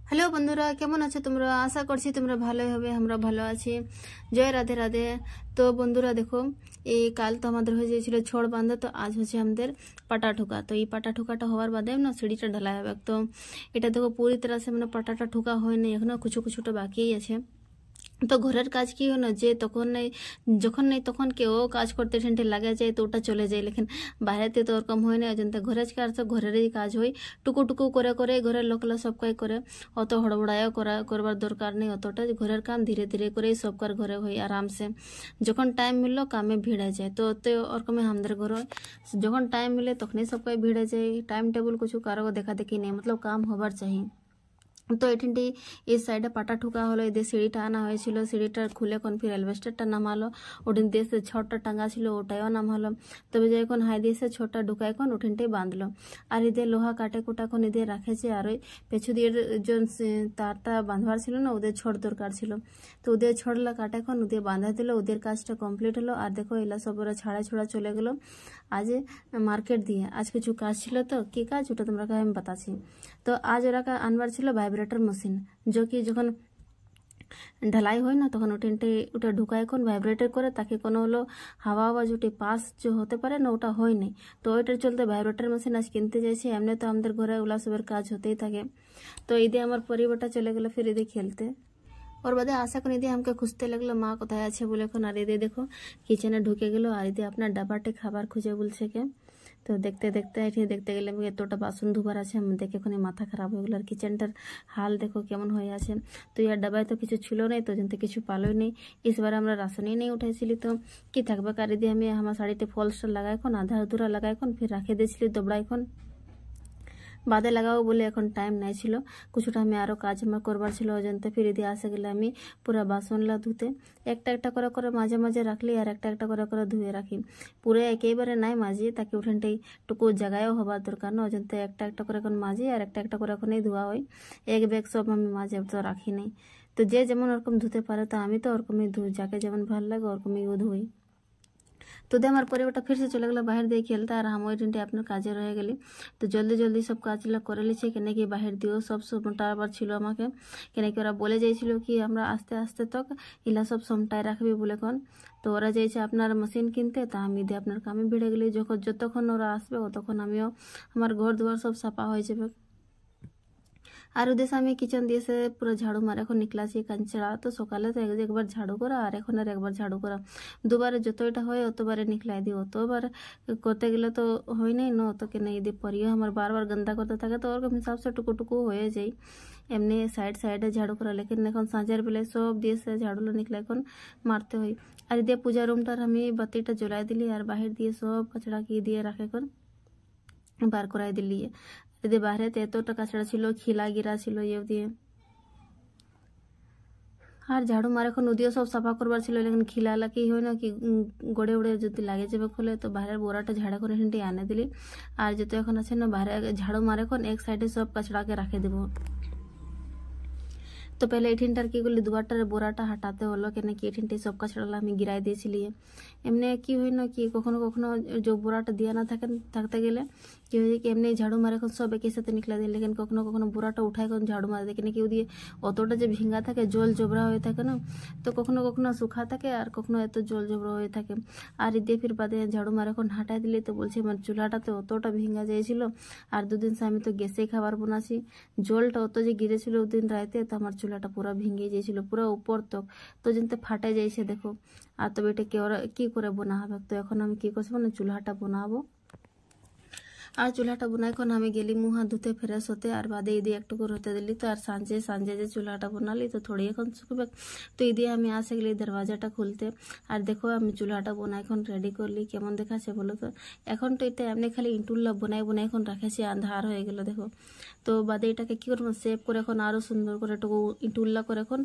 Hello বন্ধুরা, কেমন আছো তোমরা? আশা করছি তোমরা ভালোই হবে, আমরা ভালো আছি। জয় রাধে রাধে। তো বন্ধুরা দেখো, এই কাল তো আমাদের হয়ে গিয়েছিল ছড় বাঁধা, তো আজ হচ্ছে আমাদের পাটা ঠোকা। তো এই পাটা ঠোকাটা হওয়ার বাদে না সিঁড়িটা ঢালাই হবে। তো এটা দেখো পুরি तरह से মানে পাটাটা ঠোকা হয়নি, এখনো কিছু কিছুটা বাকিই আছে। তো ঘরের কাজ কি হলো যে তখন নেই, যখন নেই তখন কেউ কাজ করতে ঠেনটে লাগে যায়, তো ওটা চলে যায়। লেকিন বাইরেতে তো ওরকম হয় না, অজন্তা ঘরের কাজ তো ঘরেরই কাজ হয়। টুকু টুকু করে করে ঘরের লোকলা সব কাজ করে, অত হড়বড়ায়ও করবার দরকার নেই। অতটা ঘরের কাম ধীরে ধীরে করে সবকার ঘরে হয় আরামসে। যখন টাইম মিললো কামে ভিড়ে যায়, তো ওরকম আমাদের ঘর হয়। যখন টাইম মিলে তখনই সব কাজ ভিড়ে যায়। টাইম টেবিল কিছু কারো দেখা দেখি নেই, मतलब কাম হবার চাই। তো এখানটি এই সাইডে পাটা ঠুকা হলো, এদের সিঁড়িটা আনা হয়েছিল, সিঁড়িটা খুলে কোন ফির অ্যালবেস্টারটা নামালো, ওঠিন দিয়ে সে ছটটা টাঙ্গা ছিল ওটাও নামালো। তবে যে এখন হাই দিয়ে সে ছটটা ঢুকায় কোন ওঠিনটাই বাঁধলো। আর এদের লোহা কাটে কুটা কোন এদের রাখেছে। আর ওই পেছু দিয়ে তারটা বাঁধবার ছিল না, ওদের ছড় দরকার ছিল, তো ওদের ছড়লা কাটে কোন ওদের বাঁধা দিল। ওদের কাজটা কমপ্লিট হলো। আর দেখো এলা সব ওরা ছাড়া ছোড়া চলে গেলো আজ মার্কেট দিয়ে। আজ কিছু কাজ ছিল, তো কি কাজ ওটা তোমরা আমি বাতাছি। তো আজ ওরা আনবার ছিল ভাইব্রেটর মেশিন, जो कि যখন ঢালাই হয় না তখন ওটা ঢুকায় কোন ভাইব্রেটর করে, তাকে কোনো হলো হাওয়া হাওয়া যেটি পাস যে হতে পারে না ওটা হয় নাই। তো ওইটার চলতে ভাইব্রেটর মেশিন আজ কিনতে যাইছি। এমনি তো আমাদের ঘরে ওগুলা সবের কাজ হতেই থাকে। তো ঈদে আমার পরিবারটা চলে গেলো ফির ঈদে খেলতে। ওর বাদে আশা করে দিয়ে আমাকে খুঁজতে লাগলো মা কোথায় আছে বলে। এখন আর এদের দেখো কিচেনে ঢুকে গেলো, আর এদের আপনার ডাবাটে খাবার খুঁজে বলছে কে। তো দেখতে দেখতে দেখতে গেলে এতটা বাসন ধুবার আছে, আমি দেখে এখানে মাথা খারাপ হয়ে গেলো। আর কিচেনটার হাল দেখো কেমন হয়ে আছে। তো ইয়ার ডাবায় তো কিছু ছিল না, তো জানতে কিছু পালোই নেই। इसबार আমরা রাশনই নেই উঠাইছিলি, তো কি থাকবে কারি দিয়ে আমি আমার শাড়িতে ফলসটা লাগাই এখন আধা আধুরা লাগাই এখন ফির রাখে দিয়েছিলি দবড়া এখন বাদে লাগাবো বলে এখন টাইম নাই ছিল। কিছুটা আমি আরও কাজ আমার করবার ছিল, অজন্তে ফিরে দিয়ে আসে গেলে আমি পুরো বাসনলা ধুতে একটা একটা করে করে মাঝে মাঝে রাখলি, আর একটা একটা করে করে ধুয়ে রাখি। পুরো একেবারে নাই মাঝি, তাকে উঠানটাই টুকু জায়গায়ও হবার দরকার না, অজন্তে একটা একটা করে এখন মাঝি আর একটা একটা করে এখনই ধোয়া হয়। এক ব্যাগ সব আমি মাঝে তো রাখি নেই। তো যে যেমন ওরকম ধুতে পারে, তো আমি তো ওরকমই ধুই, যাকে যেমন ভালো লাগে ওরকমই ও ধুই। তো দিয়ে আমার পরিবারটা ফির से চলে গেলো বাহির দিয়ে খেলতে, আর हम ওই দিনটি আপনার কাজে রয়ে গেলি। তো জলদি জলদি সব কাজগুলো করে লিছি, কেন কি বাহির দিয়েও সব সমটাবার ছিল আমাকে। কেন কি ওরা বলে যাইছিল কি আমরা আস্তে আস্তে তক ইলা সব সমটায় রাখবি বলে কোন। তো ওরা যাইছে আপনার মেশিন কিনতে, তা আমি দিয়ে আপনার কামে ভিড়ে গেলি। যখন যতক্ষণ ওরা আসবে ততক্ষণ আমিও আমার ঘর দুয়ার সব সাফা হয়ে যাবে। আর উদ্দেশ্যে আমি কিচেন দিয়ে পুরো ঝাড়ু মারা এখন নিকলাছি কাঞ্চড়া। তো সকালে তো একবার ঝাড়ু করা, আর এখন আর একবার ঝাড়ু করা, দুবারে যতটা হয় অতবারে নিকলাই দিই। অতবার করতে গেলে তো হয় নাই ন, তো কেন এই দিয়ে পরিও আমার বারবার গন্দা করতে থাকে, তো ওরকম হিসাব से টুকু টুকু হয়ে যায় এমনি সাইড সাইডে ঝাড়ু করা। লেকিন এখন সাঁঝের বেলায় সব দিয়ে ঝাড়ুলো নিকলা এখন মারতে হয়। আর দিয়ে পূজা রুমটার আমি বাতিটা জ্বলাই দিলি, আর বাহির দিয়ে সব কচড়া কি দিয়ে রাখে এখন বার করাই দিলি। যদি বাইরে এতটা কাছড়া ছিল, খিলা গিরা ছিল ইয়ে দিয়ে। আর ঝাড়ু মারে এখন নদীও সব সাফা করবার ছিল, লেকিন খিলালা কি হয় না কি গড়ে উড়ে যদি লাগে যাবে খুলে, তো বাইরের বোরাটা ঝাড়া করে হিন্টি আনে দিলি। আর যত এখন আছে না বাইরে ঝাড়ু মারে এখন এক সাইডে সব কচড়াকে রাখে দেবো। তো पहले এঠিনটার কি করলি দুবারটার বোরাটা হাঁটাতে হলো, কেন কি এঠিনটাই সব কাছড়ালা আমি গিরাই দিয়েছিলি। এমনি কি হয় না কি কখনো কখনো যে বোরাটা দিয়া না থাকতে গেলে কি হয় কি এমনি ঝাড়ু মারে এখন সব একই সাথে নিকলা দিয়ে, লেকিন কখনো কখনো বোরাটা উঠায় এখন ঝাড়ু মারে দেখে কেউ দিয়ে অতটা যে ভিঙ্গা থাকে জল জবরা হয়ে থাকে না, তো কখনো কখনো শুখা থাকে আর কখনো এত জল জবরা হয়ে থাকে। আর ঈদে ফির বাদে ঝাড়ু মারে এখন হাঁটাই দিলি, তো বলছি আমার চুলাটাতে অতটা ভিঙ্গা যাইছিল। আর দুদিন সে আমি তো গ্যাসেই খাবার বানাছি, জলটা অত যে গিরেছিল ওদিন রাইতে, তো আমার চুলাটা পুরো ভেঙে গিয়েছিল পুরো উপর তক, তো যেতে ফাটে যাইছে দেখো। আর তবে এটা কি করে বোনা হবে, তো এখন আমি কি করছি মানে চুলাটা বানাবো। আর চুলাটা বোনা এখন আমি গেলি মুখ হাত ধুতে ফ্রেশ হতে, আর বাদে ঈদে একটুকু হতে দিলি। তো আর সাঁঝে সাঁঝে যে চুলাটা বানালি তো থোড়ি এখন শুকবে, তো ঈদে আমি আসে গেলি দরওয়াজাটা খুলতে। আর দেখো আমি চুলাটা বোনা এখন রেডি করলি, কেমন দেখাচ্ছে বলো তো। এখন তো এটা এমনি খালি ইঁটুল্লা বোনাই বোনাই এখন রাখেছি, আন্ধার হয়ে গেল দেখো। তো বাদে এটাকে কি করবো সেভ করে এখন আরো সুন্দর করে একটু ইঁটুল্লা করে এখন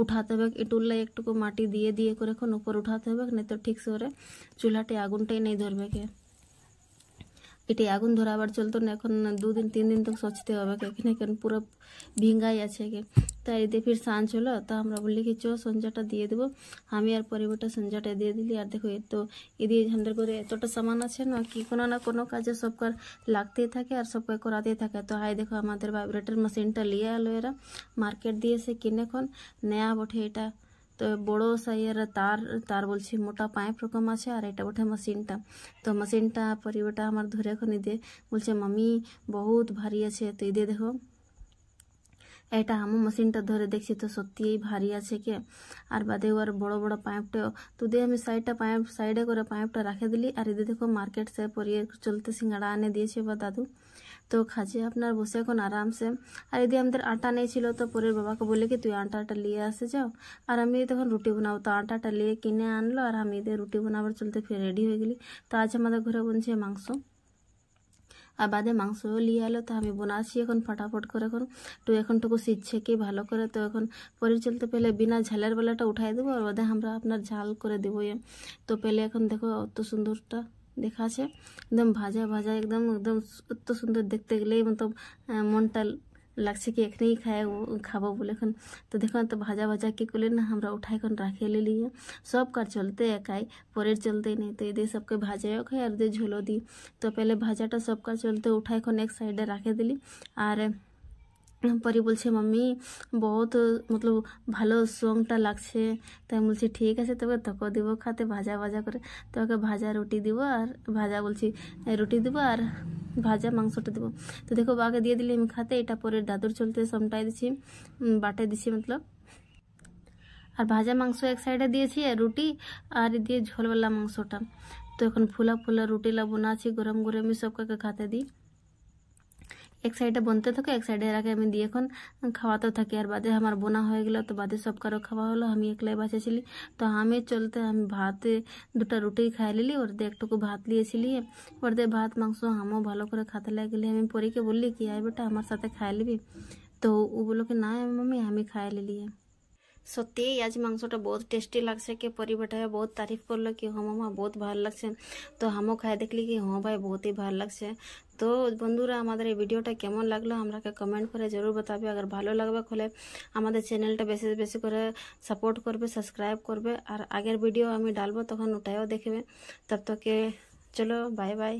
উঠাতে হবে। ইঁটুল্লা একটুকু মাটি দিয়ে দিয়ে করে এখন উপর উঠাতে হবে, नहीं तो ठीक से ওরে চুলাতে আগুনটাই নেই ধরবে কে। এটি আগুন ধরাবার চলতো না, এখন 2 দিন 3 দিন তক সচতে হবে এখানে, কারণ পুরো ভিঙ্গাই আছে কি। তাই এদের ফির সাঁঝ হলো, তো আমরা বললি কি চো সঞ্জাটা দিয়ে দেবো। আমি আর পরিবারটা সঞ্জাটা দিয়ে দিলি। আর দেখো তো এদিকে ঝান্ডার করে এতটা সামান আছে না কি, কোনো না কোনো কাজে সবকার লাগতেই থাকে আর সবকে করাতেই থাকে। তো হাই দেখো আমাদের ভাইব্রেটর মেশিনটা লিয়ে এলো এরা মার্কেট দিয়েছে কিনে, এখন নেয়া বটে এটা। তো বড় সাইজের তার বলছি মোটা পাইপ রকম আছে, আর এটা বটে মেশিনটা। তো মেশিনটা পরিবারটা আমার ধরে এখন দিয়ে বলছে মামি বহুত ভারী আছে। তো এই দেখো এটা আমি মেশিনটা ধরে দেখছি তো সত্যিই ভারী আছে কি। আর বাদে ওর বড় বড় পাইপটা তো দিয়ে আমি সাইডে করে পাইপটা রাখে দিলি। আর এদিকে দেখো মার্কেট से পরিয়ে চলতে সিঙ্গাড়া আনে দিয়েছে বা দাদু। তো খাচ্ছে আপনার বসে এখন আরামসে। আর এদিকে আমাদের আটা নেই ছিল, তো পরের বাবাকে বলে কি তুই আটাটা নিয়ে আসে যাও, আর আমি তখন রুটি বানাবো। তো আটাটা নিয়ে কিনে আনলো, আর আমি এদের রুটি বানাবার চলতে ফির রেডি হয়ে গেলি। তো আজ আমাদের ঘরে বলছে মাংস, আর বাদে মাংসও নিয়ে এলো। তো আমি বানাচ্ছি এখন ফটাফট করে, এখন টুকু সিজছে কি ভালো করে। তো এখন পরে চলতে পেলে বিনা ঝালের বেলাটা উঠাই দেবো, আর বাদে আমরা আপনার ঝাল করে দেবো। তো পেলে এখন দেখো অত সুন্দরটা দেখাচ্ছে, একদম ভাজা ভাজা, একদম একদম অত সুন্দর দেখতে গেলেই মতো মনটা লাগছে কি এখানেই খাবো বলে এখন। তো দেখো তো ভাজা ভাজা কি করলে না আমরা উঠাই এখন রাখিয়ে লিয়ে সব কার চলতে একাই, পরের চলতেই নেই। তো এদের सबके ভাজাও খাই আর এদের ঝোলও দিই। তো पहले ভাজাটা সব কার চলতে উঠাই এখন এক সাইডে রাখে দিলি। আর পরি বলছে মাম্মি বহুত मतलब ভালো সংটা লাগছে। তাই বলছি ঠিক আছে তবে তোকে দিব খাতে ভাজা ভাজা করে। তোকে ভাজা রুটি দিব, আর ভাজা বলছি রুটি দিব আর ভাজা মাংসটা দেবো। তো দেখো বাকে দিয়ে দিলি আমি খাতে। এটা পরে দাদুর চলতে সমটাই দিছি, বাটে দিছি मतलब। আর ভাজা মাংস এক সাইডে দিয়েছি, আর রুটি আর দিয়ে ঝোলওয়ালা মাংসটা। তো এখন ফুলা ফুলা রুটিলা বানাচ্ছি গরম গরমই সবকে খাতে দিই। এক সাইডে বনতে থাকে, এক সাইডে রাখে আমি দিয়ে এখন খাওয়াতে থাকি। আর বাদে আমার বোনা হয়ে গেল, তো বাদে সব কারো খাওয়া হলো, আমি একলাই বাঁচেছিলি। তো আমি চলতে আমি ভাতে 2টা রুটি খাই লিলি, ওর দিয়ে একটুকু ভাত লিয়েছিলি। ওর দিয়ে ভাত মাংস আমিও ভালো করে খাতে লাগলি। আমি পরীকে বললি কি আয় বেটা আমার সাথে খাই লিবি। তো ও বললো কি না মাম্মি আমি খাই লিলি। সত্যি আজ মাংসটা বহুত টেস্টি লাগছে কি, পরিবারটা বহুত তারিফ করলো কি হ্যাঁ মামা বহুত ভালো লাগছে। তো আমিও খাই দেখলি কি হ্যাঁ ভাই বহুতই ভালো লাগছে। তো বন্ধুরা আমাদের এই ভিডিওটা কেমন লাগলো আমাকে কমেন্ট করে জরুর बताবে। अगर ভালো লাগবে হলে আমাদের চ্যানেলটা বেশি বেশি করে সাপোর্ট করবে, সাবস্ক্রাইব করবে। আর আগের ভিডিও আমি ডালবো তখন ওটাও দেখবে। তব তক চলো বাই বাই।